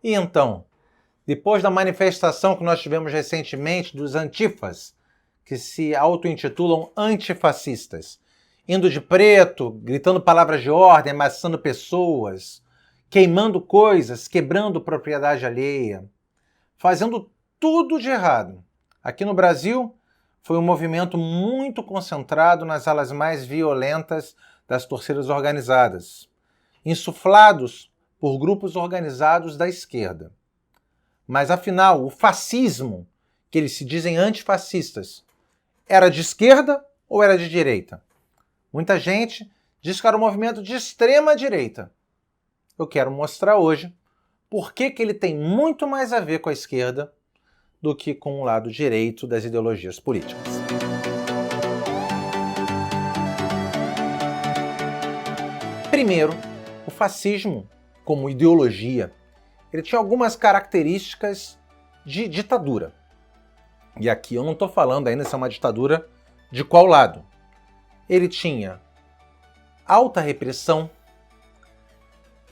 E então, depois da manifestação que nós tivemos recentemente dos antifas, que se auto-intitulam antifascistas, indo de preto, gritando palavras de ordem, amassando pessoas, queimando coisas, quebrando propriedade alheia, fazendo tudo de errado. Aqui no Brasil, foi um movimento muito concentrado nas alas mais violentas das torcidas organizadas, insuflados por grupos organizados da esquerda. Mas, afinal, o fascismo, que eles se dizem antifascistas, era de esquerda ou era de direita? Muita gente diz que era um movimento de extrema direita. Eu quero mostrar hoje por que ele tem muito mais a ver com a esquerda do que com o lado direito das ideologias políticas. Primeiro, o fascismo, como ideologia, ele tinha algumas características de ditadura. E aqui eu não estou falando ainda se é uma ditadura de qual lado. Ele tinha alta repressão,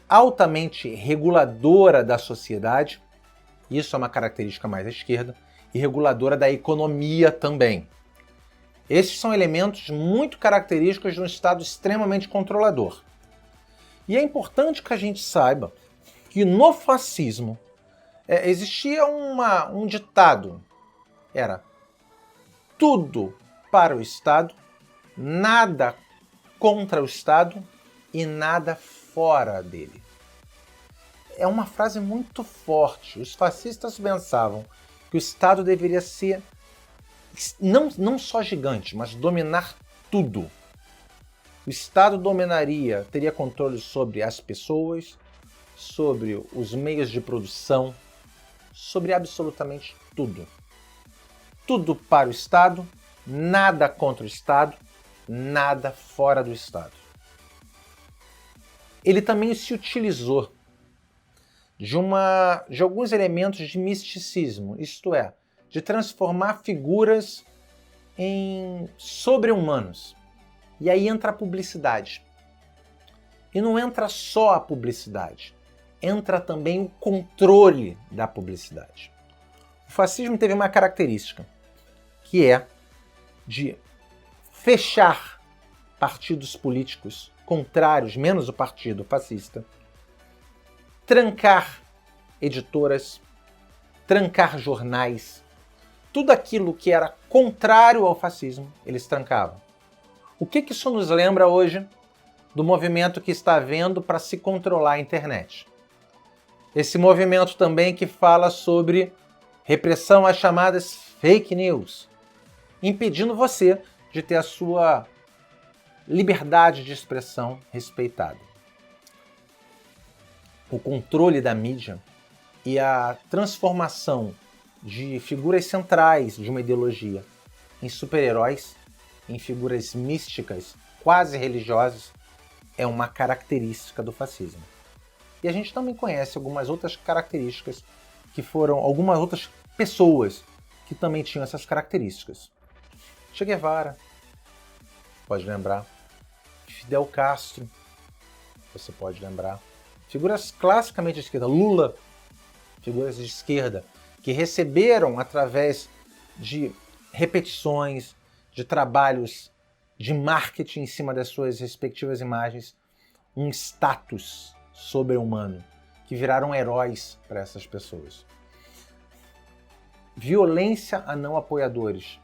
altamente reguladora da sociedade, isso é uma característica mais da esquerda, e reguladora da economia também. Esses são elementos muito característicos de um Estado extremamente controlador. E é importante que a gente saiba que no fascismo existia um ditado, era tudo para o Estado, nada contra o Estado e nada fora dele. É uma frase muito forte. Os fascistas pensavam que o Estado deveria ser não só gigante, mas dominar tudo. O Estado dominaria, teria controle sobre as pessoas, sobre os meios de produção, sobre absolutamente tudo. Tudo para o Estado, nada contra o Estado, nada fora do Estado. Ele também se utilizou de alguns elementos de misticismo, isto é, de transformar figuras em sobre-humanos. E aí entra a publicidade. E não entra só a publicidade, entra também o controle da publicidade. O fascismo teve uma característica, que é de fechar partidos políticos contrários, menos o partido fascista, trancar editoras, trancar jornais, tudo aquilo que era contrário ao fascismo, eles trancavam. O que isso nos lembra hoje do movimento que está havendo para se controlar a internet? Esse movimento também que fala sobre repressão às chamadas fake news, impedindo você de ter a sua liberdade de expressão respeitada. O controle da mídia e a transformação de figuras centrais de uma ideologia em super-heróis, em figuras místicas, quase religiosas, é uma característica do fascismo. E a gente também conhece algumas outras características que foram algumas outras pessoas que também tinham essas características. Che Guevara, pode lembrar. Fidel Castro, você pode lembrar. Figuras classicamente de esquerda. Lula, figuras de esquerda, que receberam através de repetições, de trabalhos de marketing em cima das suas respectivas imagens, um status sobre-humano, que viraram heróis para essas pessoas. Violência a não apoiadores.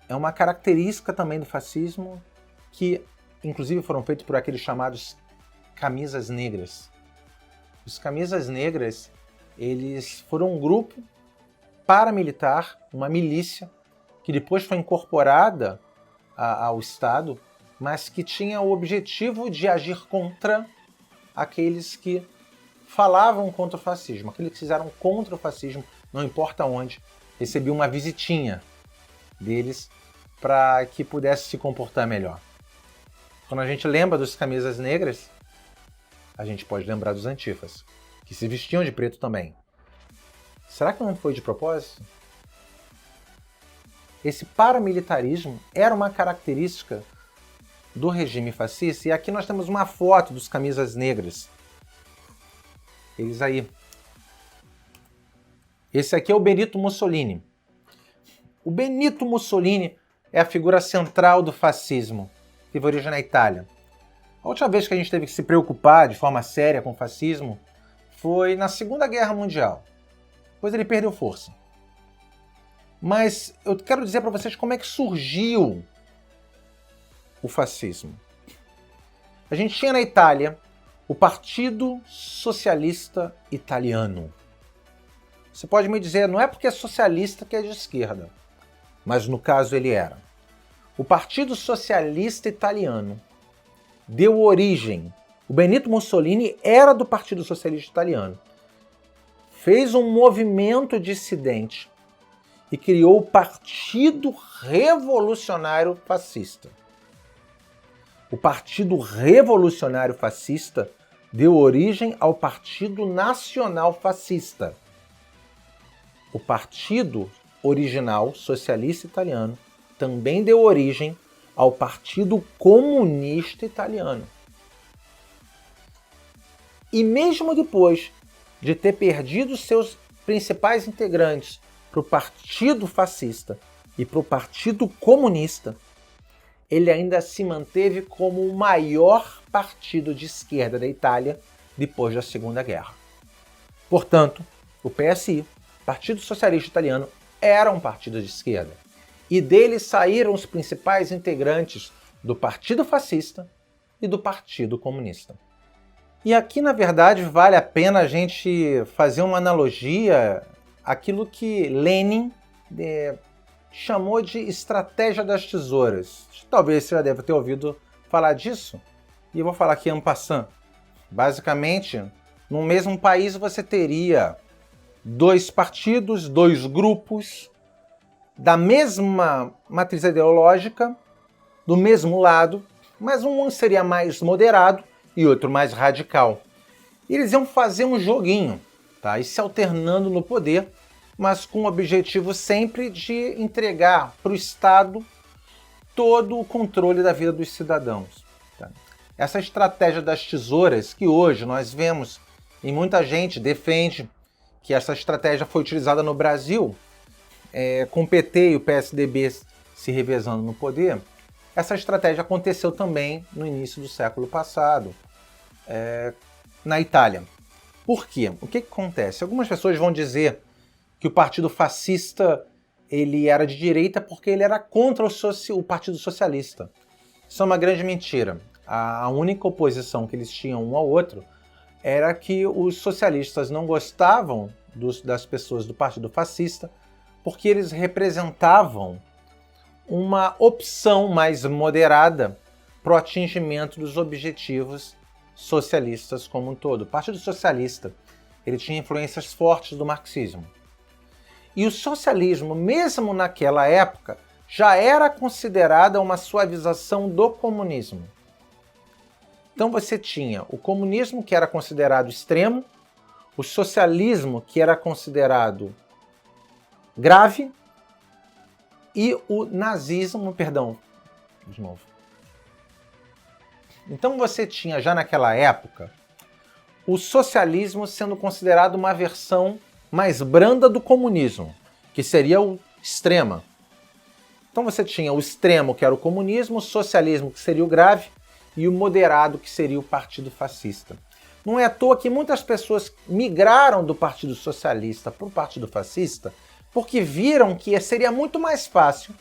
É uma característica também do fascismo que, inclusive, foram feitos por aqueles chamados camisas negras. Os camisas negras, eles foram um grupo paramilitar, uma milícia, que depois foi incorporada ao Estado, mas que tinha o objetivo de agir contra aqueles que falavam contra o fascismo, aqueles que fizeram contra o fascismo, não importa onde, recebiam uma visitinha deles para que pudesse se comportar melhor. Quando a gente lembra dos camisas negras, a gente pode lembrar dos antifas, que se vestiam de preto também. Será que não foi de propósito? Esse paramilitarismo era uma característica do regime fascista, e aqui nós temos uma foto dos camisas negras. Eles aí Esse aqui é o Benito Mussolini. O Benito Mussolini é a figura central do fascismo, que teve origem na Itália. A última vez que a gente teve que se preocupar de forma séria com o fascismo foi na Segunda Guerra Mundial. Depois ele perdeu força. Mas eu quero dizer para vocês como é que surgiu o fascismo. A gente tinha na Itália o Partido Socialista Italiano. Você pode me dizer, não é porque é socialista que é de esquerda, mas no caso ele era. O Partido Socialista Italiano deu origem. O Benito Mussolini era do Partido Socialista Italiano. Fez um movimento dissidente e criou o Partido Revolucionário Fascista. O Partido Revolucionário Fascista deu origem ao Partido Nacional Fascista. O Partido original socialista italiano também deu origem ao Partido Comunista Italiano. E mesmo depois de ter perdido seus principais integrantes para o Partido Fascista e para o Partido Comunista, ele ainda se manteve como o maior partido de esquerda da Itália depois da Segunda Guerra. Portanto, o PSI, Partido Socialista Italiano, era um partido de esquerda. E dele saíram os principais integrantes do Partido Fascista e do Partido Comunista. E aqui, na verdade, vale a pena a gente fazer uma analogia àquilo que Lenin chamou de estratégia das tesouras. Talvez você já deve ter ouvido falar disso. E eu vou falar aqui en passant. Basicamente, no mesmo país você teria dois partidos, dois grupos da mesma matriz ideológica, do mesmo lado, mas um seria mais moderado e outro mais radical. E eles iam fazer um joguinho, tá? E se alternando no poder, mas com o objetivo sempre de entregar para o Estado todo o controle da vida dos cidadãos. Tá? Essa estratégia das tesouras, que hoje nós vemos e muita gente defende que essa estratégia foi utilizada no Brasil, com o PT e o PSDB se revezando no poder, essa estratégia aconteceu também no início do século passado, na Itália. Por quê? O que acontece? Algumas pessoas vão dizer que o Partido Fascista ele era de direita porque ele era contra o Partido Socialista. Isso é uma grande mentira. A única oposição que eles tinham um ao outro era que os socialistas não gostavam das pessoas do Partido Fascista porque eles representavam uma opção mais moderada para o atingimento dos objetivos socialistas como um todo. O Partido Socialista ele tinha influências fortes do marxismo. E o socialismo, mesmo naquela época, já era considerada uma suavização do comunismo. Então você tinha o comunismo, que era considerado extremo, o socialismo, que era considerado grave, e o nazismo, de novo. Então você tinha já naquela época o socialismo sendo considerado uma versão mais branda do comunismo, que seria o extrema. Então você tinha o extremo, que era o comunismo, o socialismo, que seria o grave, e o moderado, que seria o Partido Fascista. Não é à toa que muitas pessoas migraram do Partido Socialista para o Partido Fascista porque viram que seria muito mais fácil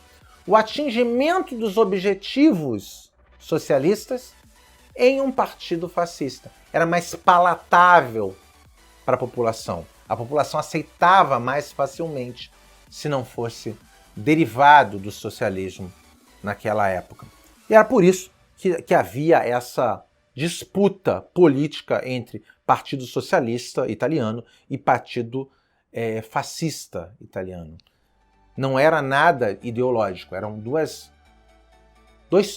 o atingimento dos objetivos socialistas em um partido fascista. Era mais palatável para a população. A população aceitava mais facilmente se não fosse derivado do socialismo naquela época. E era por isso que havia essa disputa política entre Partido Socialista Italiano e Partido Fascista Italiano. Não era nada ideológico, eram dois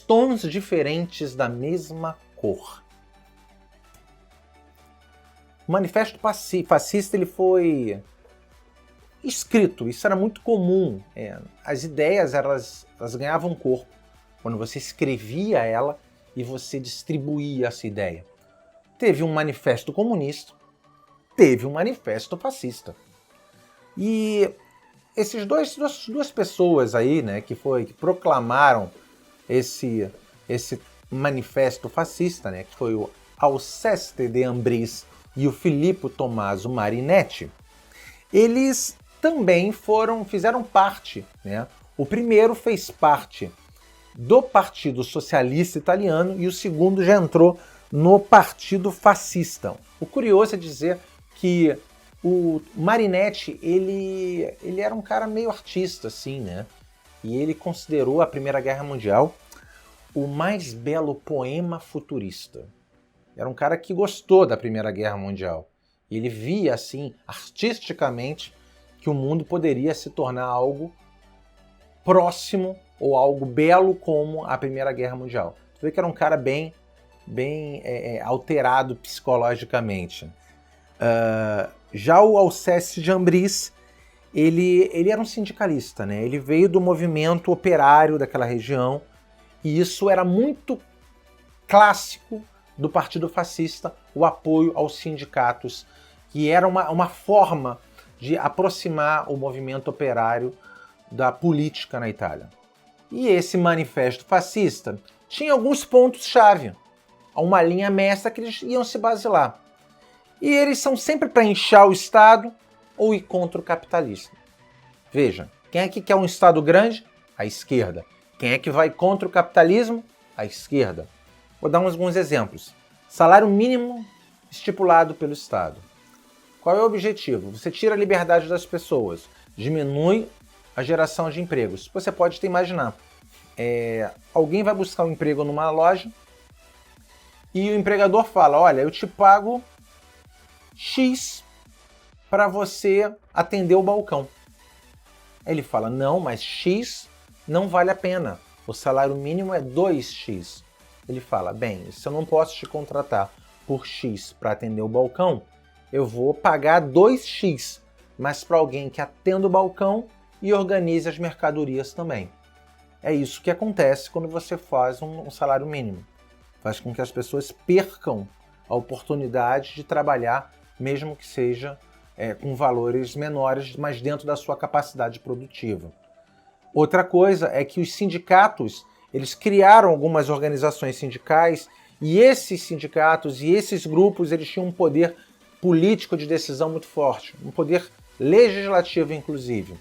tons diferentes da mesma cor. O Manifesto Fascista ele foi escrito, isso era muito comum. As ideias elas ganhavam corpo quando você escrevia ela e você distribuía essa ideia. Teve um manifesto comunista, teve um manifesto fascista. E essas duas pessoas aí, né, que proclamaram esse manifesto fascista, né, que foi o Alceste de Ambris e o Filippo Tommaso Marinetti, eles também fizeram parte, né? O primeiro fez parte do Partido Socialista Italiano e o segundo já entrou no Partido Fascista. O curioso é dizer que o Marinetti, ele era um cara meio artista, assim, né? E ele considerou a Primeira Guerra Mundial o mais belo poema futurista. Era um cara que gostou da Primeira Guerra Mundial. E ele via, assim, artisticamente, que o mundo poderia se tornar algo próximo ou algo belo como a Primeira Guerra Mundial. Você vê que era um cara bem alterado psicologicamente. Já o Alceste de Ambris, ele era um sindicalista, né? Ele veio do movimento operário daquela região e isso era muito clássico do Partido Fascista, o apoio aos sindicatos, que era uma forma de aproximar o movimento operário da política na Itália. E esse manifesto fascista tinha alguns pontos-chave, uma linha mestra que eles iam se basilar. E eles são sempre para inchar o Estado ou ir contra o capitalismo. Veja, quem é que quer um Estado grande? A esquerda. Quem é que vai contra o capitalismo? A esquerda. Vou dar alguns exemplos. Salário mínimo estipulado pelo Estado. Qual é o objetivo? Você tira a liberdade das pessoas, diminui a geração de empregos. Você pode até imaginar, alguém vai buscar um emprego numa loja e o empregador fala, olha, eu te pago X para você atender o balcão. Ele fala, não, mas X não vale a pena. O salário mínimo é 2X. Ele fala, bem, se eu não posso te contratar por X para atender o balcão, eu vou pagar 2X, mas para alguém que atenda o balcão e organize as mercadorias também. É isso que acontece quando você faz um salário mínimo. Faz com que as pessoas percam a oportunidade de trabalhar, mesmo que seja com valores menores, mas dentro da sua capacidade produtiva. Outra coisa é que os sindicatos, eles criaram algumas organizações sindicais e esses sindicatos e esses grupos, eles tinham um poder político de decisão muito forte, um poder legislativo, inclusive.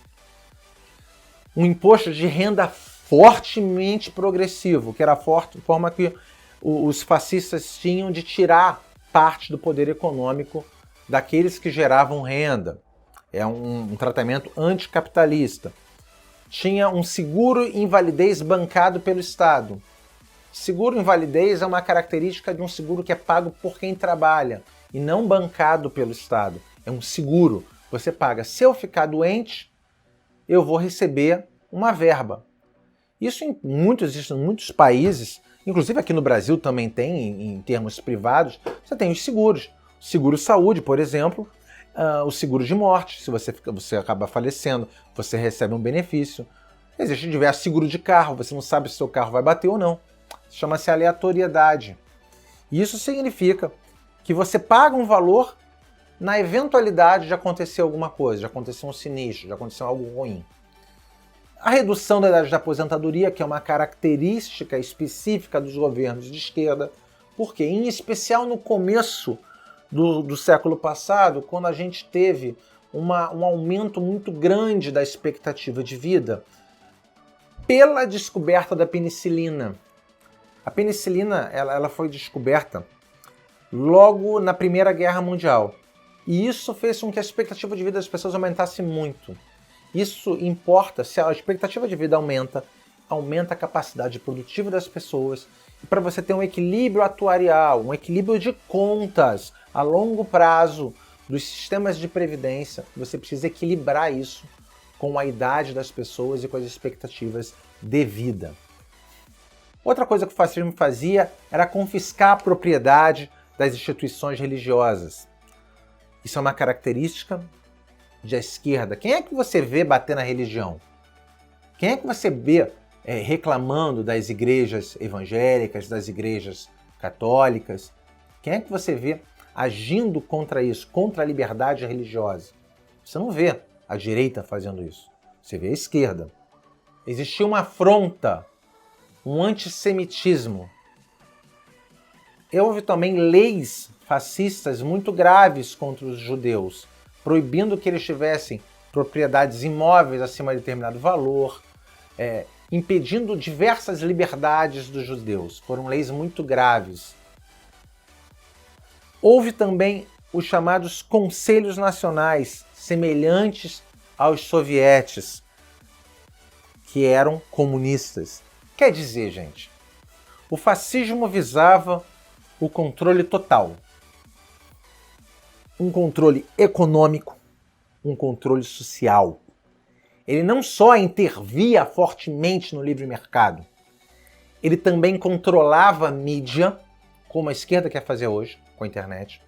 Um imposto de renda fortemente progressivo, que era a forma que os fascistas tinham de tirar parte do poder econômico daqueles que geravam renda. É um tratamento anticapitalista. Tinha um seguro-invalidez bancado pelo Estado. Seguro-invalidez é uma característica de um seguro que é pago por quem trabalha e não bancado pelo Estado. É um seguro. Você paga. Se eu ficar doente, eu vou receber uma verba. Isso em muitos países, inclusive aqui no Brasil também tem, em termos privados, você tem os seguros. Seguro-saúde, por exemplo, o seguro de morte. Se você acaba falecendo, você recebe um benefício. Existe diversos seguro de carro, você não sabe se seu carro vai bater ou não. Chama-se aleatoriedade. Isso significa que você paga um valor na eventualidade de acontecer alguma coisa, de acontecer um sinistro, de acontecer algo ruim. A redução da idade da aposentadoria, que é uma característica específica dos governos de esquerda, porque, em especial no começo do século passado, quando a gente teve um aumento muito grande da expectativa de vida, pela descoberta da penicilina. A penicilina ela foi descoberta logo na Primeira Guerra Mundial. E isso fez com que a expectativa de vida das pessoas aumentasse muito. Isso importa, se a expectativa de vida aumenta a capacidade produtiva das pessoas. E para você ter um equilíbrio atuarial, um equilíbrio de contas a longo prazo dos sistemas de previdência, você precisa equilibrar isso com a idade das pessoas e com as expectativas de vida. Outra coisa que o fascismo fazia era confiscar a propriedade das instituições religiosas. Isso é uma característica da esquerda. Quem é que você vê bater na religião? Quem é que você vê reclamando das igrejas evangélicas, das igrejas católicas? Quem é que você vê agindo contra isso, contra a liberdade religiosa? Você não vê. a direita fazendo isso. Você vê a esquerda. Existia uma afronta, um antissemitismo. Houve também leis fascistas muito graves contra os judeus, proibindo que eles tivessem propriedades imóveis acima de determinado valor, impedindo diversas liberdades dos judeus. Foram leis muito graves. Houve também os chamados conselhos nacionais, semelhantes aos sovietes, que eram comunistas. Quer dizer, gente, o fascismo visava o controle total. Um controle econômico, um controle social. Ele não só intervia fortemente no livre mercado, ele também controlava a mídia, como a esquerda quer fazer hoje, com a internet,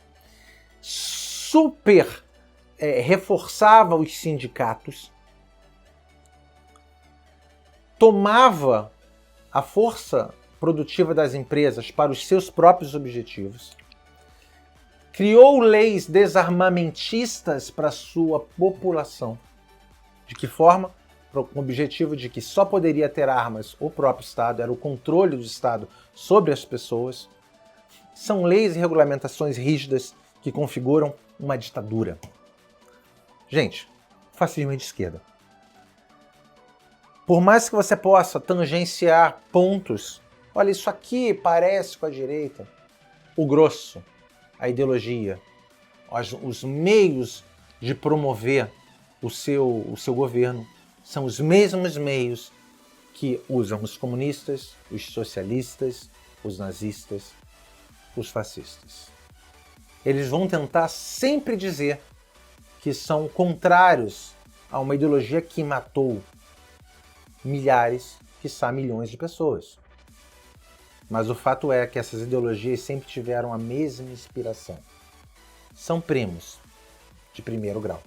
reforçava os sindicatos, tomava a força produtiva das empresas para os seus próprios objetivos, criou leis desarmamentistas para a sua população. De que forma? Com o objetivo de que só poderia ter armas o próprio Estado, era o controle do Estado sobre as pessoas. São leis e regulamentações rígidas que configuram uma ditadura. Gente, o fascismo é de esquerda. Por mais que você possa tangenciar pontos, olha, isso aqui parece com a direita, o grosso, a ideologia, os meios de promover o seu governo são os mesmos meios que usam os comunistas, os socialistas, os nazistas, os fascistas. Eles vão tentar sempre dizer que são contrários a uma ideologia que matou milhares, quiçá milhões de pessoas. Mas o fato é que essas ideologias sempre tiveram a mesma inspiração. São primos de primeiro grau.